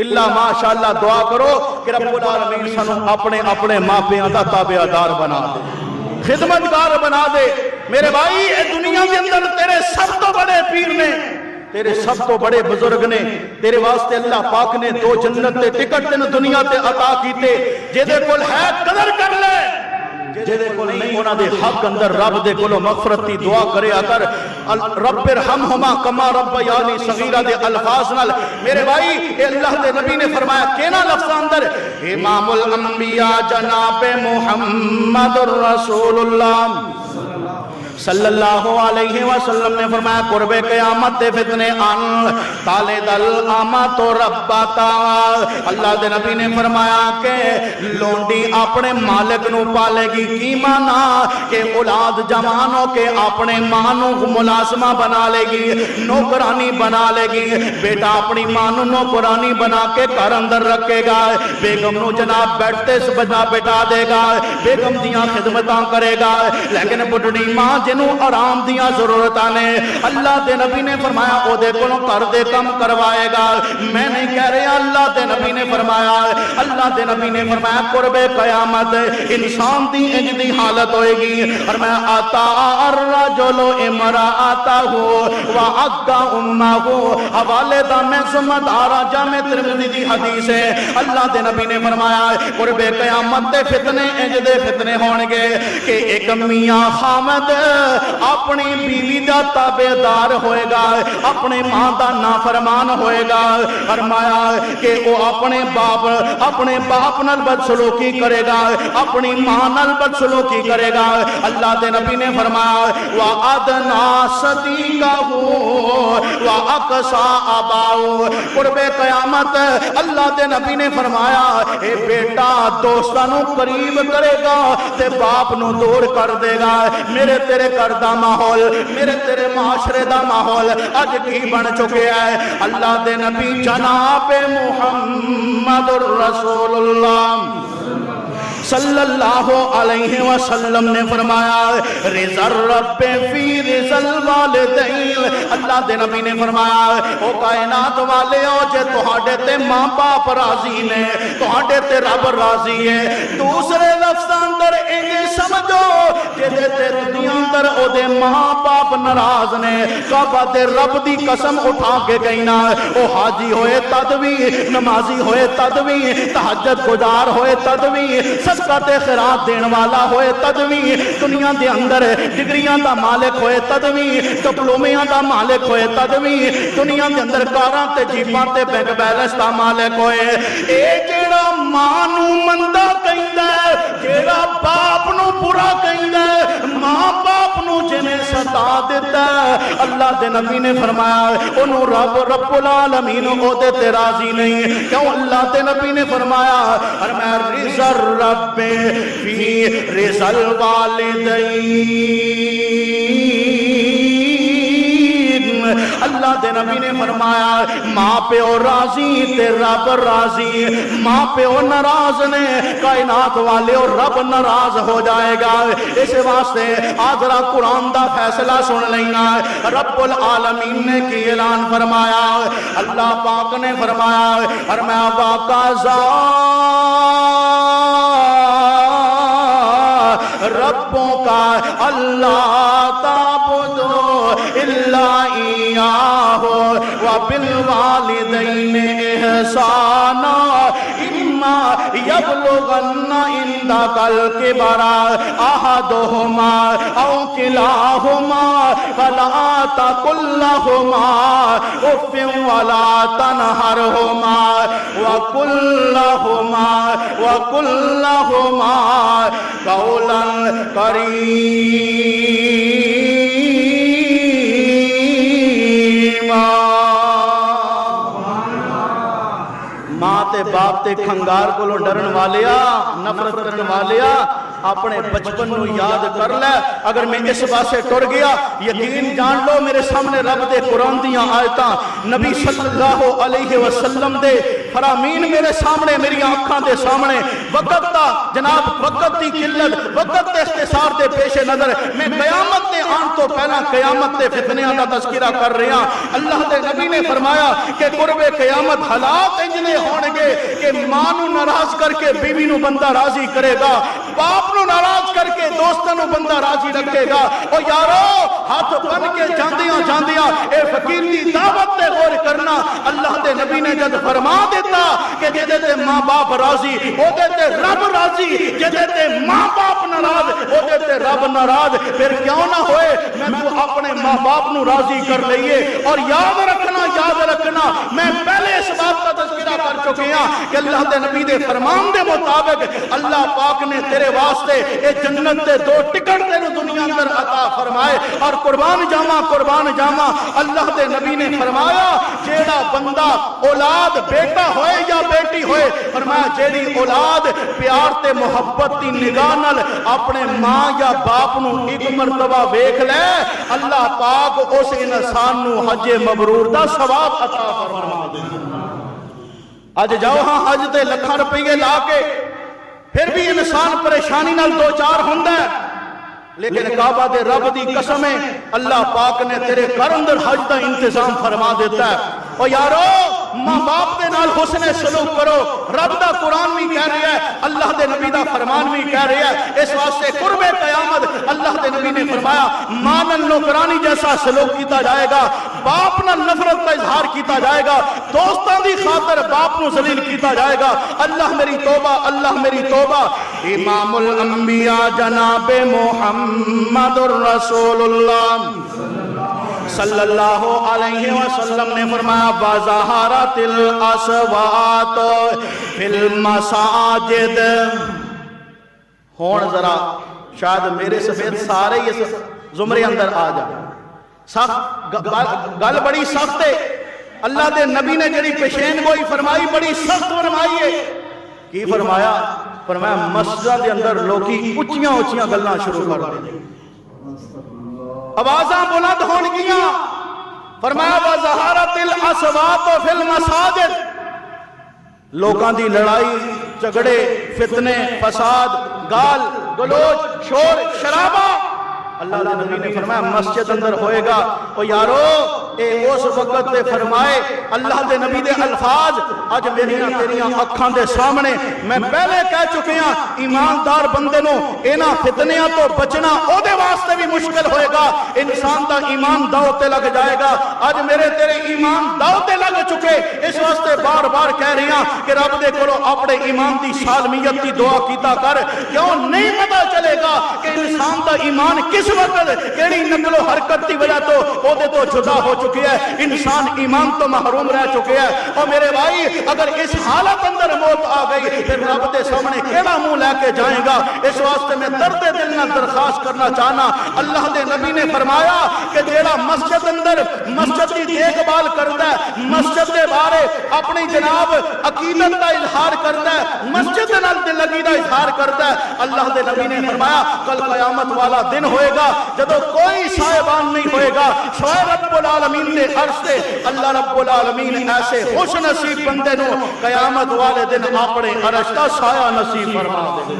اللہ ماشاءاللہ دعا کرو کہ رب العالمین سانو اپنے ماں پیاں دا تابعدار بنا دے، خدمتگار بنا دے۔ میرے بھائی اے دنیا کے اندر تیرے سب تو بڑے پیر نے، تیرے سب تو بڑے بزرگ نے، تیرے واسطے اللہ پاک نے 2 جنت دے ٹکٹ تین دنیا تے عطا کیتے، جے کول ہے قدر کر لے، جے کول نہیں انہاں دے حق اندر رب دے کولوں مغفرت دی دعا کرے اگر رب ارحمہما کما ربیانی صغیرہ دے الفاظ نال۔ میرے بھائی اے اللہ دے نبی نے فرمایا کینا لفظ اندر امام الانبیاء جناب محمد الرسول اللہ صلی اللہ علیہ وسلم نے فرمایا قرب قیامت دے فتنے تالد الامۃ ربتا، اللہ دے نبی نے فرمایا کہ لونڈی اپنے مالک نو پالے گی، کی مانا کہ اولاد جوان ہو کے اپنے ماں نو ملازمہ بنا لے گی، نوکرانی بنا لے گی، بیٹا اپنی ماں نو نوکرانی بنا کے گھر اندر رکھے گا، بیگم نو جناب بیٹھتے بجا بٹا دے گا، بیگم دیاں خدمتاں کرے گا، لیکن بڑھڑی ماں جنوں آرام دیاں ضرورتاں نے اللہ دے نبی نے فرمایا او دے کولوں کر دے کم کروائے گا۔ میں نہیں کہہ رہا، اللہ دے نبی نے فرمایا، اللہ دے نبی نے فرمایا قرب قیامت انسان دی انج دی حالت ہوئے گی، اور میں آتا الرجل امرأتہ وعقا امہ، حوالے دا میں سمت آرہ جامع ترمذی دی حدیث ہے۔ اللہ دے نبی نے فرمایا قرب قیامت دے فتنے انج دے فتنے ہونگے کہ ایک میاں خامد اپنی بیوی دا تابعدار ہوئے گا، اپنے ماں دا نافرمان ہوئے گا، فرمایا کہ او اپنے باپ نال بدسلوکی کرے گا، اپنی ماں نال بدسلوکی کرے گا۔ اللہ دے نبی نے فرمایا وَأَدْنَا صَدِيقَهُ وَأَقْصَى آبَاؤُ، قرب قیامت اللہ دے نبی نے فرمایا اے بیٹا دوستانوں قریب کرے گا تے باپ نو دور کر دے گا۔ میرے تیرے گھر دا ماحول، میرے تیرے معاشرے دا ماحول اج کی بن چکے ہے۔ اللہ دے نبی جناب محمد الرسول اللہ صلی اللہ علیہ وسلم نے فرمایا رضا الرب فی رضا الوالدین، اللہ دے نبی نے فرمایا او کائنات والے ہو جے تہاڈے تے ماں باپ راضی نے، تہاڈے تے رب راضی ہے۔ دوسرے لفظ اندر انہیں سمجھو جے تے دنیا اندر او دے ماں باپ ناراض نے، کعبہ دے رب دی قسم اٹھا کے کہنا او حاجی ہوئے تد وی، نمازی ہوئے تد وی، تہجد گزار ہوئے تد وی، صدقہ تے خیرات دین والا ہوئے تدوی، دنیا دے اندر ڈگریاں دا مالک ہوئے تدوی، ڈپلومیاں دا مالک ہوئے تدوی، دنیا دے اندر کاراں تے جیپاں تے بینک بیلنس دا مالک ہوئے۔ اے جیڑا ماں نو مندا کہندا ہے، جیڑا باپ نو برا کہندا ہے، ماں باپ نو جنے ستا دیتا ہے، اللہ دے نبی نے فرمایا انہوں رب العالمین او دے تے راضی نہیں۔ کیوں؟ اللہ دے نبی نے فرمایا فرمایا رضا الرب فی رضا الوالدین، اللہ دے نبی نے فرمایا ماں پیو راضی تے رب راضی، ماں پیو ناراض نے کائنات والے اور رب ناراض ہو جائے گا۔ اس واسطے آدھرا قرآن دا فیصلہ سن لینا، رب العالمین نے کی اعلان فرمایا، اللہ پاک نے فرمایا وَقَضَى ربوں کا اللہ تعبدوا الا ایاہ وبالوالدین احسانا اما یبلغن عندک الکبر احدہما او کلاہما فلا تقل لہما اف ولا تنہرہما وقل لہما قولا کریما۔ ماں تے باپ تے کھنگار کولوں ڈرن والیا، نفرت کرن والیا، اپنے بچپن نو یاد کر لے۔ اگر میں اس پاسے ٹر گیا یقین جان لو میرے سامنے رب دے قرآن دیاں آیتاں، نبی صلی اللہ علیہ وسلم دے فرامین میرے سامنے، میری آنکھاں دے سامنے، وقت دا جناب وقت دی قلت، وقت دے اختصار دے پیش نظر میں قیامت دے آن تو پہلا قیامت دے فتنیاں دا تذکرہ کر رہا۔ اللہ دے نبی نے فرمایا کہ قرب قیامت حالات انجنے ہونگے کہ ماں نو ناراض کر کے بیوی نو بندہ راضی کرے گا، باپ نو ناراض کر کے دوستاں نو بندہ راضی رکھے گا۔ او یارو ہاتھ بن کے جاندیاں اے فقیر دی دعوت تے غور کرنا۔ اللہ دے نبی نے جد فرما دیتا کہ جدے تے ماں باپ راضی او دے تے رب راضی، جدے تے ماں باپ ناراض او دے تے رب ناراض، پھر کیوں نہ ہوئے میں تو اپنے ماں باپ نو راضی کر لئیے۔ اور یاد رکھنا میں پہلے اس بات کا تذکرہ کر چکے ہیں کہ اللہ دے نبی دے فرمان دے مطابق اللہ پاک نے تیرے واسطے اے جنت دے 2 ٹکٹ تیرے دنیا اندر عطا فرمائے۔ اور قربان جاواں اللہ دے نبی نے فرمایا جیڑا بندہ اولاد بیٹا ہوئے یا بیٹی ہوئے، فرمایا جیڑی اولاد پیار تے محبت دی نگاہ نال اپنے ماں یا باپ نو ایک مرتبہ ویکھ لے، اللہ پاک اس انسان نو حج مبرور دا ثواب عطا فرما دے۔ اج جاؤ ہاں حج تے لکھاں روپیے لا کے پھر بھی انسان پریشانی نال 2-4 ہوندا ہے، لیکن کعبہ دے رب دی قسم ہے اللہ پاک نے تیرے گھر اندر حج دا انتظام فرما دیتا ہے۔ او یارو ماں باپ دے نال حسن سلوک کرو، رب دا قرآن بھی کہہ رہا ہے، اللہ دے نبی دا فرمان بھی کہہ رہا ہے۔ اس واسطے قرب قیامت اللہ دے نبی نے فرمایا ماں نال نوکرانی جیسا سلوک کیتا جائے گا، باپ نال نفرت کا اظہار کیتا جائے گا، دوستاں دی خاطر باپ نو ذلیل کیتا جائے گا۔ اللہ میری توبہ، اللہ میری توبہ۔ امام الانبیاء جناب محمد الرسول اللہ صلی اللہ علیہ وسلم نے فرمایا وَظَهَرَتِ الْأَصْوَاتُ فِي الْمَسَاجِدِ. ہون ذرا شاید میرے سفید سارے یہ زمرے اندر آ جائیں. سخت گل بڑی سخت ہے. اللہ دے نبی نے جڑی پیشین گوئی فرمائی بڑی سخت فرمائی ہے. کی فرمایا؟ فرمایا مسجد دے اندر لوگی اچھیاں اچھیاں گلنا شروع کر دیں, آوازاں بلند ہون گیاں. فرمایا وَظَهَرَتِ الْأَصْوَاتُ فِي الْمَسَاجِدِ. لوگاں دی لڑائی جھگڑے فتنے فساد گال گلوچ شور شرابہ اللہ دے نبی نے فرمایا مسجد اندر ہوئے گا. او یارو اے اس وقت دے فرمائے اللہ دے نبی دے الفاظ اج میریاں تیریاں اکھاں دے سامنے میں پہلے کہہ چکے ہیں. ایماندار بندے نو اینا فتنیاں تو بچنا او دے واسطے بھی مشکل ہوئے گا. انسان دا ایمان داؤ تے لگ جائے گا. اج میرے تیرے ایمان داؤ تے لگ چکے. اس واسطے بار بار کہہ رہی ہاں کہ رب دے کولو اپنے ایمان دی سالمیت دی دعا کیتا کر. کیوں نہیں پتہ چلے گا کہ انسان دا ایمان کس وقت کیڑی نقل و حرکت دی وجہ تو او دے تو جدا ہو چکی ہے. انسان ایمان تو محروم رہ چکے ہے. اور میرے بھائی اگر اس حالت اندر موت آ گئی پھر رب دے سامنے کیڑا منہ لے کے جائے گا. اس واسطے میں درد دل نہ درخواست کرنا چاہنا. اللہ دے نبی نے فرمایا کہ جیڑا مسجد اندر مسجد کی دیکھ بھال کرتا ہے, مسجد دے بارے اپنی جناب عقیدت کا اظہار کرتا ہے, مسجد دے نال دل لگی دا اظہار کرتا ہے. اللہ دے نبی نے فرمایا کل قیامت والا دن ہوئے گا جدو کوئی سائبان نہیں ہوئے گا سوائے رب العالمین نے عرش سے. اللہ رب العالمین ایسے خوش نصیب بندے نو قیامت والے دن اپنے عرش کا سایہ نصیب فرما دے.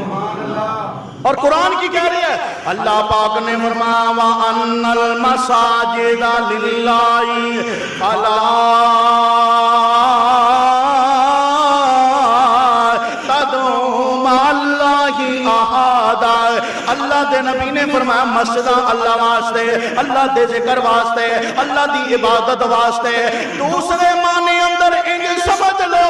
اور قرآن کی کہہ رہی ہے اللہ پاک نے فرمایا وَأَنَّ الْمَسَاجِدَ لِلَّهِ فَلَا تَدْعُوا مَعَ اللَّهِ أَحَدًا. اللہ دے نبی نے فرمایا مسجدہ اللہ واسطے, اللہ دے ذکر واسطے, اللہ دی عبادت واسطے. دوسرے معنی اندر انج سمجھ لو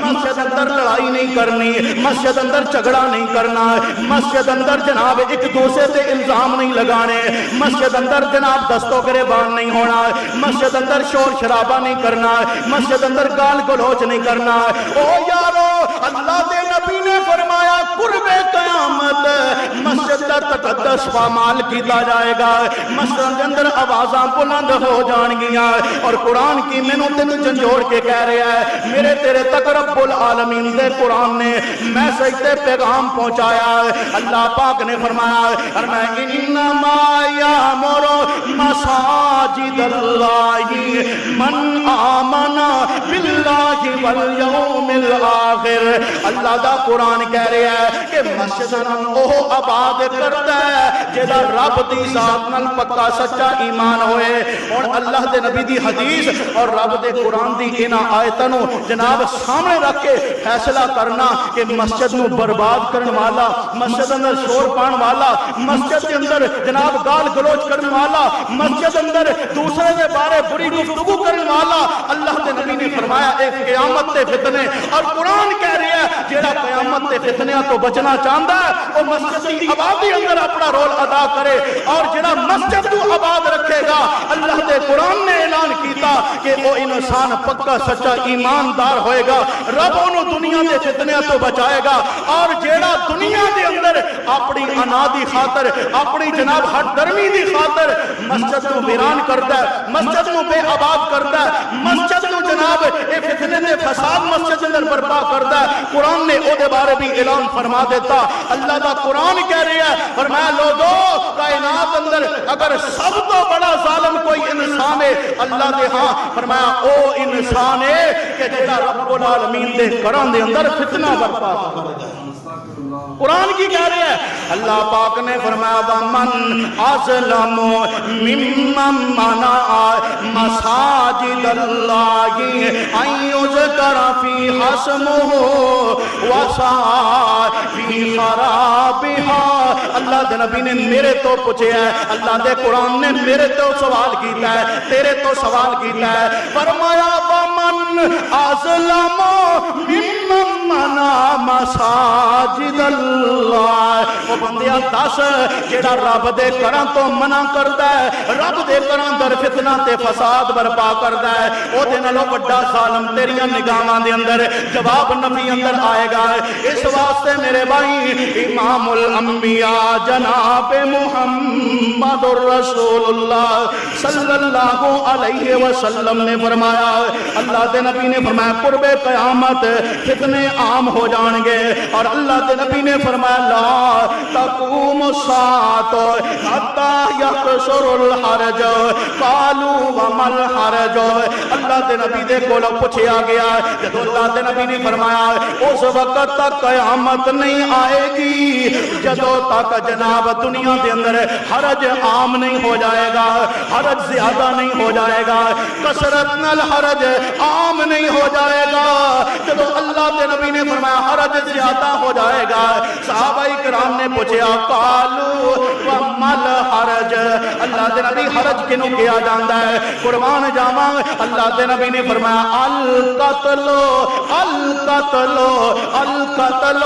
مسجد اندر لڑائی نہیں کرنی, مسجد اندر جھگڑا نہیں کرنا, مسجد اندر جناب ایک دوسرے سے الزام نہیں لگانے, مسجد اندر جناب دستوں گریبان نہیں ہونا, مسجد اندر شور شرابہ نہیں کرنا, مسجد اندر گال گلوچ نہیں کرنا. او یارو اللہ دے نبی نے فرمایا قرب قیامت مسجد کا تقدس پامال کیتا جائے گا. مسجد کے اندر آوازاں بلند ہو جان گیاں. اور قرآن کی مینوں تے جھنجھوڑ کے کہہ رہا ہے میرے تیرے تک رب العالمین دے قرآن نے میسج تے پیغام پہنچایا ہے. اللہ پاک نے فرمایا انما یامر مساجد اللہ من آمن باللہ والیوم الآخر. اللہ دا قرآن کہہ رہا ہے کہ مسجد وہ آباد کرتا ہے جیدہ رب دی ذات نال پکا سچا ایمان ہوئے. اور اللہ دے نبی دی حدیث اور رب دے قرآن دی اینا آیتنو جناب سامنے رکھ کے فیصلہ کرنا کہ مسجد نو برباد کرن والا, مسجد اندر شور پان والا, مسجد کے اندر جناب گال گلوچ کرن والا, مسجد اندر دوسرے دے بارے بری گفتگو کرن والا, اللہ دے نبی نے فرمایا ایک قیامت تے فتنے. اور قرآن کہہ رہا ہے جیڑا قیامت تے فتنیاں تو بچنا چاہتا ہے وہ مسجد کی آبادی اندر اپنا رول ادا کرے. اور جڑا مسجد کو آباد رکھے گا اللہ دے قرآن نے اعلان کیتا کہ وہ انسان پکا سچا ایماندار ہوئے گا, رب انہوں دنیا دے فتنیاں تو بچائے گا. اور جڑا دنیا دے اندر اپنی انا دی خاطر اپنی جناب ہٹ درمی دی خاطر مسجد کو ویران کرتا ہے, مسجد کو بے آباد کرتا ہے, مسجد کو جناب اے فتنے دے فساد مسجد اندر برپا کرتا ہے, قرآن نے او دے بارے بھی اعلان فرما دیتا. اللہ دا قرآن کہہ رہا ہے فرمایا لوگو کائنات اندر اگر سب تو بڑا ظالم کوئی انسان ہے اللہ دے ہاں فرمایا او انسان ہے کہ جیڑا رب العالمین دے قرآن دے اندر فتنہ برپا کرتا ہے. قرآن کی کہہ رہے ہیں اللہ پاک نے فرمایا وَمَنْ أَظْلَمُ مِمَّنْ مَنَعَ مَسَاجِدَ اللَّهِ أَنْ يُذْكَرَ فِيهَا اسْمُهُ وَسَعَىٰ فِي خَرَابِهَا. اللہ دے نبی نے میرے تو پوچھے ہے, اللہ دے قرآن نے میرے تو سوال کیتا ہے, تیرے تو سوال کیتا ہے. فرمایا وَمَنْ أَظْلَمُ مِمَّنْ مَنَعَ مَسَاجِدَ اللہ. او بندیا دس جیڑا رب دے گھراں تو منع کردا ہے رب دے گھراں اندر فتنہ تے فساد برپا کردا ہے او دے نالوں بڑا ظالم تیریاں نگاہاں دے اندر جواب نبی اندر آئے گا اس واسطے میرے بھائی امام الانبیاء جناب محمد الرسول اللہ صلی اللہ علیہ وسلم نے فرمایا اللہ دے نبی نے فرمایا قرب قیامت فتنے عام ہو جان گے اور اللہ دے نبی نے فرمایا لا تقوم الساعة حتى يكثر الحرج قالوا وما الحرج اللہ دے نبی دے کولوں پوچھا گیا جب اللہ دے نبی نے فرمایا اس وقت تک قیامت نہیں آئے گی جدوں تک جناب دنیا دے اندر حرج عام نہیں ہو جائے گا حرج زیادہ نہیں ہو جائے گا کثرت نال حرج عام نہیں ہو جائے گا جدوں اللہ دے نبی نے فرمایا حرج زیادہ ہو جائے گا صحابہ کرام نے پوچھا قالوا ومل حرج اللہ دے نبی حرج کنوں کیا جاندا ہے قربان جاواں اللہ دے نبی نے فرمایا القتل القتل القتل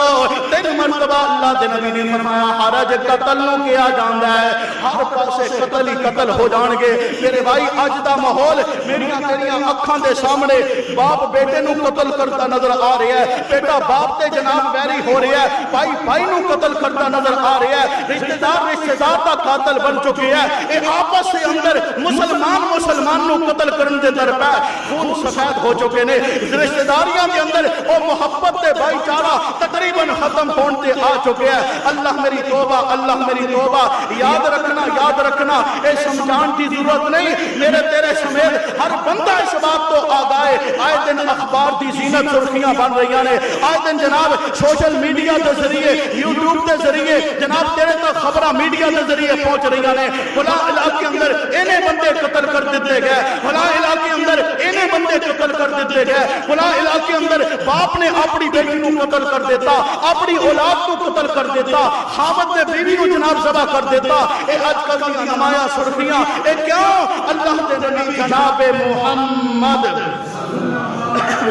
تین مرتبہ اللہ دے نبی نے فرمایا حرج قتل نو کیا جاندا ہے ہر پاسے قتل ہی قتل ہو جان گے میرے بھائی اج دا ماحول میریاں تیریاں اکھاں دے سامنے باپ بیٹے نو قتل کرتا نظر آ رہا ہے بیٹا باپ تے جناب ویری ہو رہا ہے بھائی بھائی نو قتل کرتا نظر آ رہا ہے رشتہ دار دا قاتل بن چکے ہیں اے آپس سے اندر مسلمان نو قتل کرن دے در پہ خون سفید ہو چکے نے رشتہ داریاں دے اندر او محبت تے بھائی چارہ تقریباً ختم ہون تے آ چکے ہیں اللہ میری توبہ یاد رکھنا اے سمجھان کی ضرورت نہیں میرے تیرے سمیت ہر بندہ اس بات تو آگائے آئے دن اخبار دی زینت سرخیاں بن رہی نے آئے دن جناب سوشل میڈیا کے ذریعے یوٹیوب کے ذریعے جناب تیرے تک خبرہ میڈیا کے ذریعے پہنچ رہی نے فلاں علاقے اندر انہیں بندے قتل کر دیتے گئے فلاں علاقے اندر انہیں بندے قتل کر دیتے گئے فلاں علاقے اندر باپ نے اپنی بیٹی کو قتل کر دیتا اپنی اولاد کو قتل کر دیتا خاوند نے بیوی کو جناب ذبح کر دیتا اے آج کل کی نمایاں سرخیاں اے کیوں اللہ دے نبی جناب محمد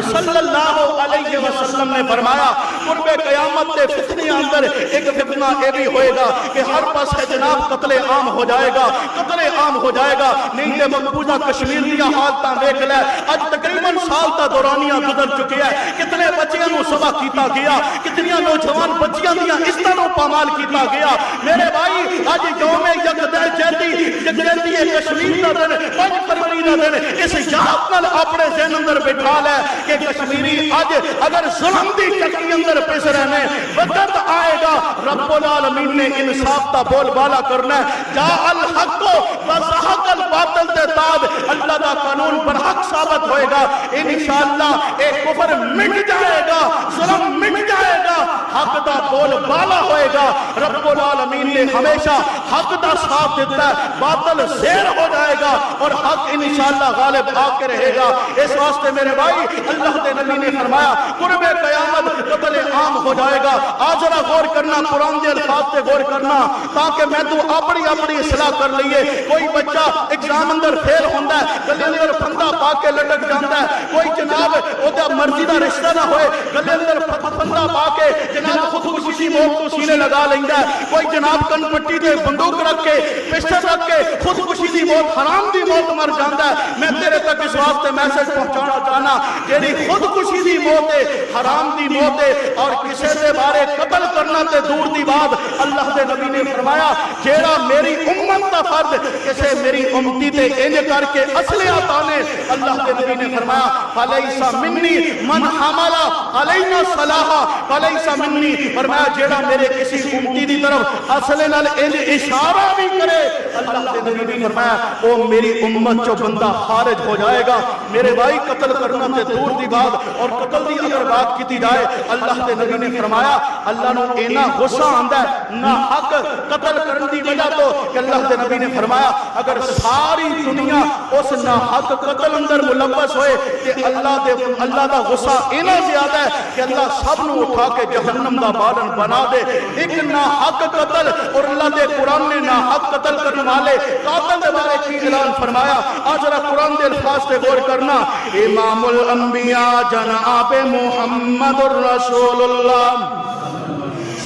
صلی اللہ علیہ وسلم نے فرمایا قرب قیامت کے فتنے اندر ایک فتنہ یہ بھی ہوئے گا کہ ہر پاس ہے جناب قتل عام ہو جائے گا نہیں تے مقبوضہ کشمیر دیا حالتاں دیکھ لے اج تقریباً سال تا دورانیاں گزر چکے ہیں کتنے بچیاں نو ذبح کیتا گیا کتنیاں نوجوان بچیاں دیا عزتاں نو پامال کیتا گیا میرے بھائی اج یوم یکجہتی کشمیر دا دن 5 فروری دا دن اس یاد نال اپنے ذہن اندر بٹھا لے کہ کشمیری آج اگر ظلم دی چکی اندر پس رہنے وقت آئے گا رب العالمین نے انصاف تا بول بالا کرنا ہے جا الحق وزحق الباطل دے تاب اللہ دا قانون پر حق ثابت ہوئے گا انشاءاللہ ایک کفر مٹ جائے گا ظلم مٹ جائے گا حق دا بول بالا ہوئے گا رب العالمین نے ہمیشہ حق دا ساتھ دیتا ہے باطل زیر ہو جائے گا اور حق انشاءاللہ غالب آ کے رہے گا اس واسطے میرے بھائی اللہ کے نبی نے فرمایا قرب قیامت قتل عام ہو جائے گا آج ذرا غور کرنا قرآن دے الفاظ پہ غور کرنا تاکہ میں تو اپنی اصلاح کر لئیے کوئی بچہ ایگزام اندر فیل ہوندہ ہے گلے اندر پھندا پا کے لٹک جاندہ ہے کوئی جناب اوہ مرضی دا رشتہ نہ ہوئے گلے اندر پھندا پا کے جناب خودکشی موت کو سینے لگا لیندہ ہے کوئی جناب کن پٹی دے بندوق رکھ کے پسٹل رکھ کے خودکشی دی موت حرام دی موت مر جاندہ ہے میں تیرے تک اس واسطے میسج پہنچانا چاہنا جیڑی خودکشی دی موت ہے حرام دی موت ہے اور کسے دے بارے قتل کرنا تے دور دی بات اللہ دے نبی نے فرمایا جیڑا میری امت دا فرد کسے میری امتی تے انج کر کے اصلے آتانے اللہ دے نبی نے فرمایا فَلَيْسَ مِنِّي مَنْ حَمَلَ عَلَيْنَا صَلَاحًا فَلَيْسَ مِنِّي فرمایا جیڑا میرے کسی امتی دی طرف اصلے نال انج اشارہ بھی کرے اللہ دے نبی نے فرمایا وہ میری امت چو بندہ خارج ہو جائے گا میرے بھائی قتل کرنا تے دور دی بات اور قتل دی اگر بات کیتی جائے اللہ دے نبی نے فرمایا اللہ نو اینا غصہ آندا ہے نہ حق قتل کرن دی وجہ تو کہ اللہ دے نبی نے فرمایا اگر ساری دنیا اس نہ حق قتل اندر ملوث ہوئے کہ اللہ دا غصہ اینا زیادہ ہے کہ اللہ سب نو اٹھا کے جہنم دا بارن بنا دے ایک نہ حق قتل اور اللہ دے قرآن نے نہ حق قتل کرنے والے قاتل دے بارے کی اعلان فرمایا آج ذرا قرآن دے الفاظ سے غور کرنا امام الانبیاء جناب محمد الرسول اللہ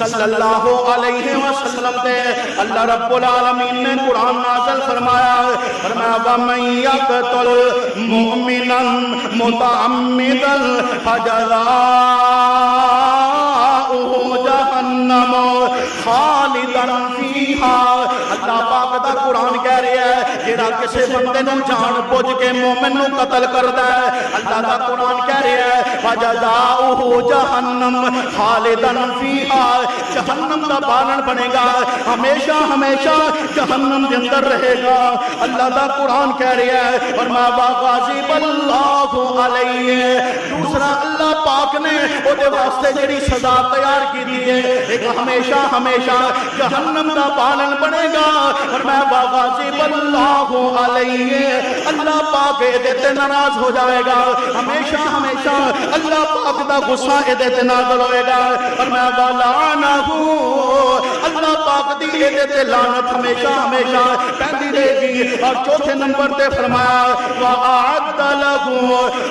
صلی اللہ علیہ وسلم تے اللہ رب العالمین نے قرآن نازل فرمایا وَمَن يَقْتُلْ مُؤْمِنًا مُتَعَمِّدًا فَجَزَاؤُهُ جَهَنَّمُ خَالِدًا فِيهَا اللہ پاک دا قرآن کہہ رہا ہے جڑا کسے بندے نو جان بوجھ کے مومن نو قتل کردا ہے اللہ دا قرآن کہہ رہا ہے فَجَزَاؤُهُ جَهَنَّمُ خَالِدًا فِيهَا جہنم دا بالن بنے گا ہمیشہ ہمیشہ جہنم کے اندر رہے گا اللہ دا قرآن کہہ رہا ہے اور ما غاضب اللہ علیہ دوسرا اللہ پاک نے او دے واسطے جڑی سزا تیار کی دی ہے ایک ہمیشہ ہمیشہ جہنم دا بالن بنے گا اور ما غاضب اللہ علیہ اللہ پاک دے تے ناراض ہو جائے گا ہمیشہ ہمیشہ اللہ پاک دا غصہ دے تے نازل ہوئے گا اور ما لعنہ اللہ پاک دی دے تے لعنت ہمیشہ ہمیشہ پہنی رہے گی اور چوتھے نمبر تے فرمایا وَأَعَدَّ لَهُ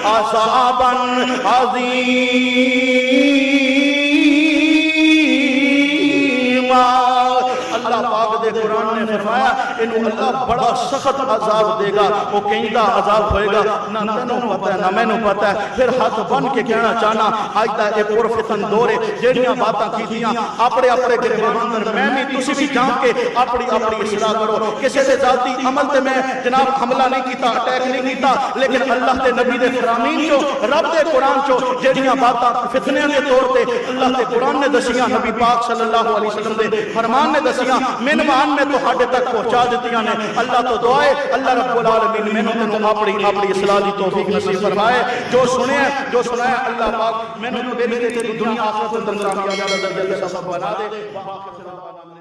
عَذَابًا عَظِيمًا اللہ پاک دے قرآن نے فرمایا انہوں اللہ بڑا سخت عذاب دے گا وہ کہیں دا عذاب ہوئے گا نہ تنوں پتہ ہے نہ میں نوں پتہ ہے پھر ہاتھ بن کے کہنا چاہنا آج دا ایک پرفتن دورے جیڑیاں باتاں کی دیاں اپنے اپنے گربان اندر میں بھی تسی بھی جان کے اپنی اصلاح کرو کسی سے ذاتی عمل تے میں جناب حملہ نہیں کیتا اٹیک نہیں کیتا لیکن اللہ دے نبی دے فرامین چو رب دے قرآن چو جیڑیاں باتاں فتنے دے طور تے اللہ دے قرآن نے دسیاں نبی پاک صلی اللہ علیہ وسلم دے فرمان نے دسیاں منوان میں تو ہاڈے تک پہنچا دیتیاں نے اللہ تو دعائے اللہ رب العالمین میں نے تو اپنی اصلاح دی توفیق نصیب فرمائے جو سنے اللہ پاک میں نے میری دنیا آخرت اندر کامیابی دا درجہ سبب بنا دے